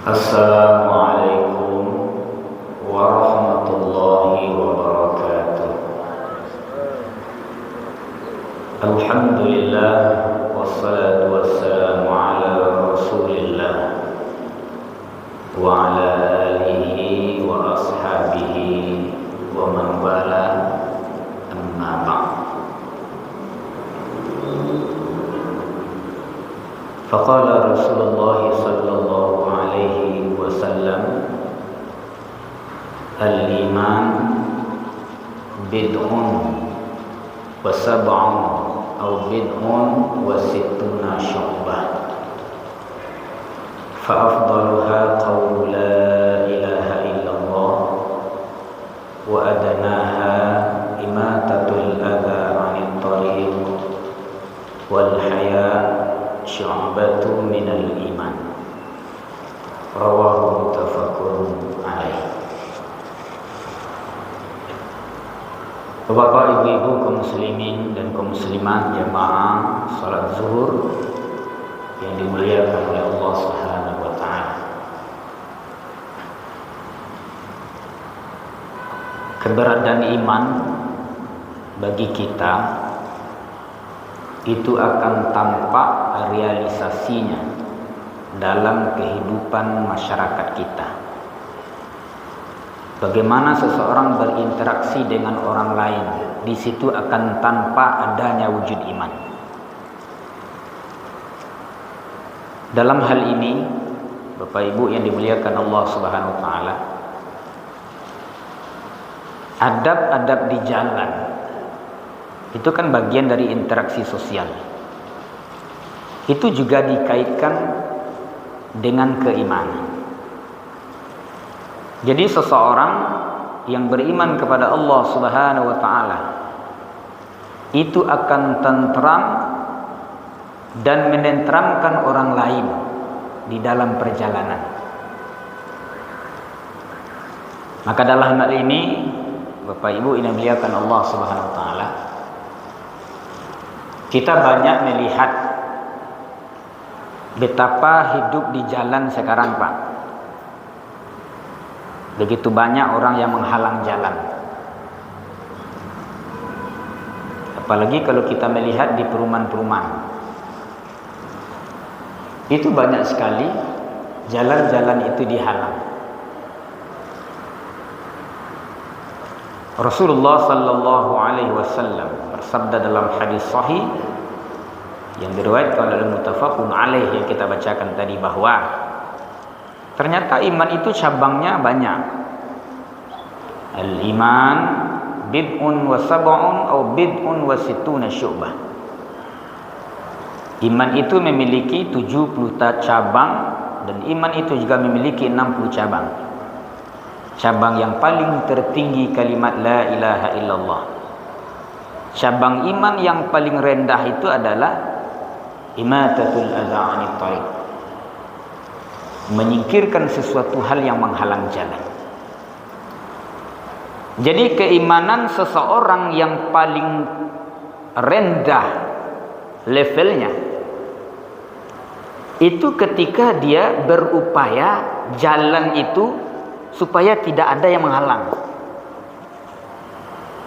Assalamualaikum warahmatullahi wabarakatuh. Alhamdulillah wassalatu wassalamu ala Rasulillah wa ala alihi wa ashabihi wa man wala, amma ba'd. Faqala Rasulullah sallallahu alaihi wasallam, al-iman bid'un wa sab'un aw bid'un wa sittuna syu'bah, fa afdaluha qawlu la ilaha illallah wa adnaha imatatul adha 'anil tariq wal haya' syu'batu minal iman. Rawahu muttafaqun alaih. Bapak, ibu-ibu, kaum muslimin dan kaum muslimat jamaah salat zuhur yang dimuliakan oleh Allah Subhanahu wa taala. Keberadaan iman bagi kita itu akan tampak realisasinya dalam kehidupan masyarakat kita. Bagaimana seseorang berinteraksi dengan orang lain, di situ akan tampak adanya wujud iman. Dalam hal ini, Bapak Ibu yang dimuliakan Allah Subhanahu wa taala, adab-adab di jalan itu kan bagian dari interaksi sosial. Itu juga dikaitkan dengan keimanan. Jadi seseorang yang beriman kepada Allah Subhanahu wa taala itu akan tentram dan menenteramkan orang lain di dalam perjalanan. Maka dalam hal ini, Bapak Ibu yang dimuliakan Allah Subhanahu wa taala, kita banyak melihat betapa hidup di jalan sekarang, Pak. Begitu banyak orang yang menghalang jalan. Apalagi kalau kita melihat di perumahan-perumahan. Itu banyak sekali jalan-jalan itu dihalang. Rasulullah sallallahu alaihi wasallam bersabda dalam hadis sahih yang diriwayatkan oleh muttafaqun alaih yang kita bacakan tadi, bahwa ternyata iman itu cabangnya banyak. Al-iman bid'un wa sab'un aw bid'un wa sittuna syu'bah. Iman itu memiliki 70 cabang, dan iman itu juga memiliki 60 cabang. Cabang yang paling tertinggi kalimat la ilaha illallah. Cabang iman yang paling rendah itu adalah imatatul adza 'anit tariq, menyingkirkan sesuatu hal yang menghalang jalan. Jadi keimanan seseorang yang paling rendah levelnya itu ketika dia berupaya jalan itu supaya tidak ada yang menghalang.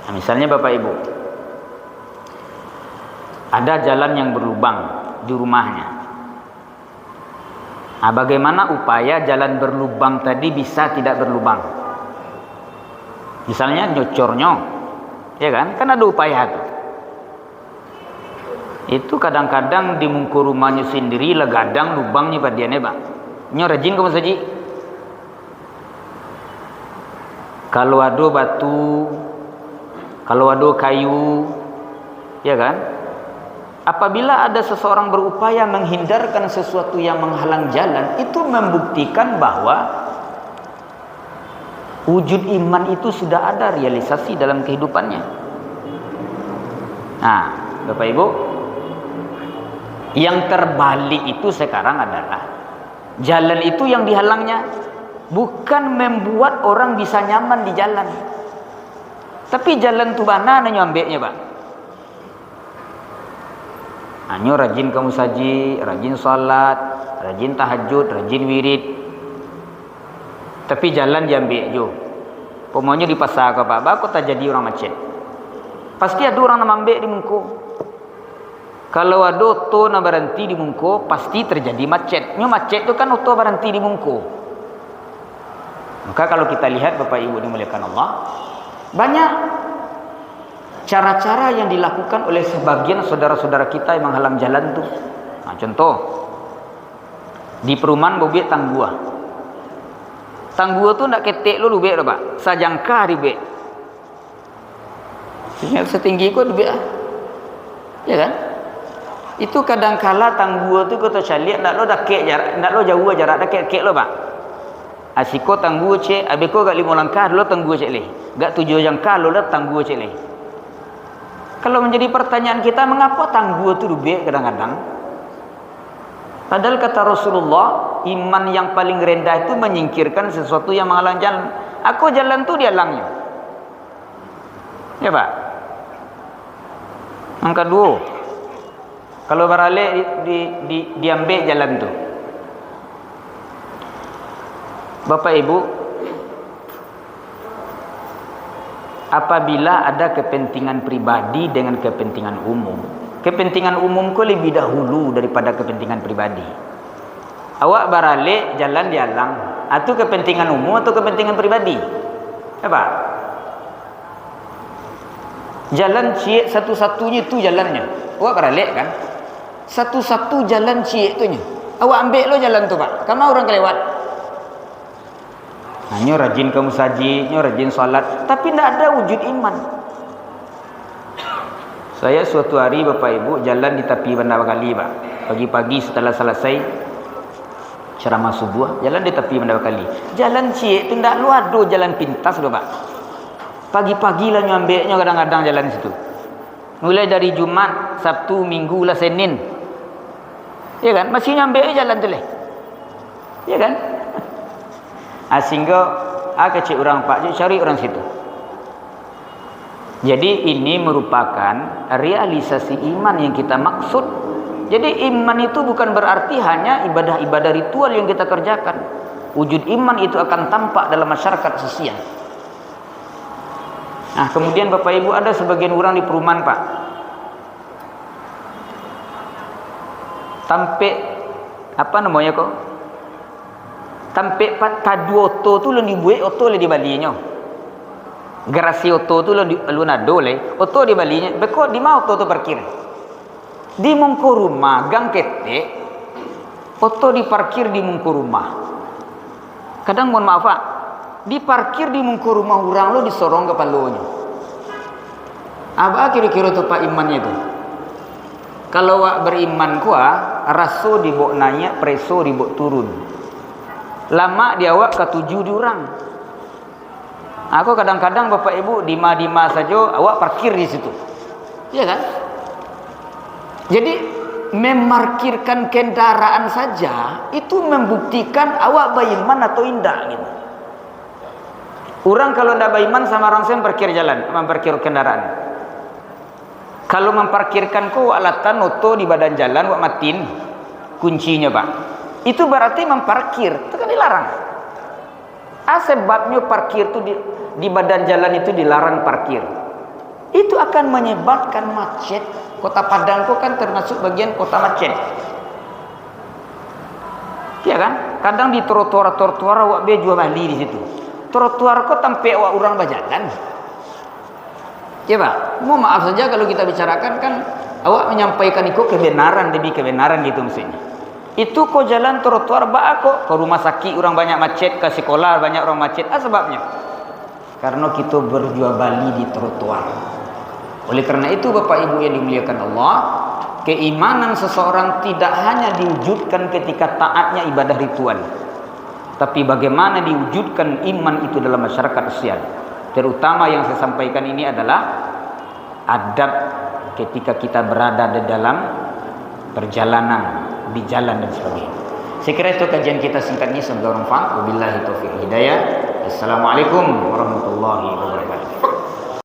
Nah, misalnya Bapak Ibu, ada jalan yang berlubang di rumahnya. Nah, bagaimana upaya jalan berlubang tadi bisa tidak berlubang? Misalnya nyocornya, ya kan? Kan ada upaya tuh. Itu kadang-kadang di mungkur rumahnya sendiri legadang lubangnya padiannya, Bang. Nyo rajin kamu saji. Kalau ada batu, kalau ada kayu, ya kan? Apabila ada seseorang berupaya menghindarkan sesuatu yang menghalang jalan, itu membuktikan bahwa wujud iman itu sudah ada realisasi dalam kehidupannya. Nah, Bapak Ibu, yang terbalik itu sekarang adalah jalan itu yang dihalangnya bukan membuat orang bisa nyaman di jalan, tapi jalan tu mana nyambeknya, Pak. Anyo rajin kamu saji, rajin salat, rajin tahajud, rajin wirid. Tapi jalan diambil je. Pokoknya di pasar ke apa, aku tak jadi orang macet. Pasti ada orang nak ambil di muka. Kalau ada auto nak berhenti di muka, pasti terjadi macet. Nyo macet tu kan auto berhenti di muka. Maka kalau kita lihat Bapak Ibu dimuliakan Allah, banyak cara-cara yang dilakukan oleh sebagian saudara-saudara kita yang menghalang jalan tu. Nah, contoh di perumahan bobek tanggua. Tanggua tu nak ketek lu bek dah Pak. Sajangka di bek. Setinggi kau bek. Ya kan? Itu kadang-kala tanggua tu kau tercaliak nak lo dak kek jarak, nak lo jauh jarak dak kek lo Pak. Asiko tanggua cek, abeko gak 5 langkah lo tanggua cek leh. Gak 7 langkah lo dah tanggua cek leh. Kalau menjadi pertanyaan kita, mengapa tanggua tu dubek kadang-kadang? Padahal kata Rasulullah, iman yang paling rendah itu menyingkirkan sesuatu yang menghalang jalan. Aku jalan tu dihalangnya. Ya Pak. Yang kedua, kalau baralik diambil jalan tu. Bapak Ibu, apabila ada kepentingan pribadi dengan kepentingan umum, kepentingan umum kau lebih dahulu daripada kepentingan pribadi. Awak baralik jalan dihalang, atau kepentingan umum atau kepentingan pribadi? Apa? Jalan ciek satu-satunya tu jalannya. Awak baralik kan? Satu-satu jalan ciek tu nya. Awak ambil lo jalan tu Pak. Kamu orang kelewat. Nyo rajin ke masjid, nyo rajin salat, tapi tidak ada wujud iman. Saya suatu hari Bapak Ibu jalan di tepi Bandar Kali Pak. Pagi-pagi setelah selesai ceramah subuh, jalan di tepi Bandar Kali. Jalan ciek tu tidak lu ada jalan pintas lo Pak. Pagi-pagi lah nyo ambilnya kadang-kadang jalan situ. Mulai dari Jumat, Sabtu, Minggu lah Senin. Ya kan? Masih nyambil jalan tu leh. Ya kan? Sehingga kecil orang Pak cari orang situ. Jadi ini merupakan realisasi iman yang kita maksud. Jadi iman itu bukan berarti hanya ibadah-ibadah ritual yang kita kerjakan. Wujud iman itu akan tampak dalam masyarakat sosial. Nah, kemudian Bapak Ibu ada sebagian orang di perumahan Pak. Tampek apa namanya kok? Tampek padu oto tu lu dibuat oto le di balinya. Garasi oto tu lu nado le, oto di balinya. Beko di mana oto tu parkir? Di mungko rumah gang ketek. Oto diparkir di mungko rumah. Kadang mohon maaf Pak, diparkir di mungko rumah orang lu disorong kepalanya. Apa kira-kira tu Pak imannya tu? Kalau wak beriman kuah, raso dibok naik, preso dibok turun. Lama dia awak ketujuh diorang. Aku kadang-kadang Bapak Ibu dima-dima saja awak parkir di situ. Ya kan? Jadi memarkirkan kendaraan saja itu membuktikan awak beriman atau indah gitu. Orang kalau tidak beriman sama orang saya parkir jalan, memparkir kendaraan. Kalau memparkirkan kau alatan oto di badan jalan wak matiin kuncinya Pak. Itu berarti memparkir, itu kan dilarang. Sebabnya parkir itu di badan jalan itu dilarang parkir. Itu akan menyebabkan macet. Kota Padang itu kan termasuk bagian kota macet. Ya kan? Kadang di trotoar-trotoar awak be jual beli di situ. Trotoar kok tampak awak orang berjalan. Ya Pak, mau maaf saja kalau kita bicarakan kan awak menyampaikan itu kebenaran demi kebenaran gitu mestinya. Itu kok jalan trotoar bak kok ke rumah sakit orang banyak macet, ke sekolah banyak orang macet. Sebabnya karena kita berjual beli di trotoar. Oleh karena itu Bapak Ibu yang dimuliakan Allah, keimanan seseorang tidak hanya diwujudkan ketika taatnya ibadah ritual, tapi bagaimana diwujudkan iman itu dalam masyarakat sosial. Terutama yang saya sampaikan ini adalah adab ketika kita berada di dalam perjalanan di jalan dan sebagainya. Saya kira itu kajian kita singkat ini, semoga bermanfaat. Wabillahi taufiq hidayah. Assalamualaikum warahmatullahi wabarakatuh.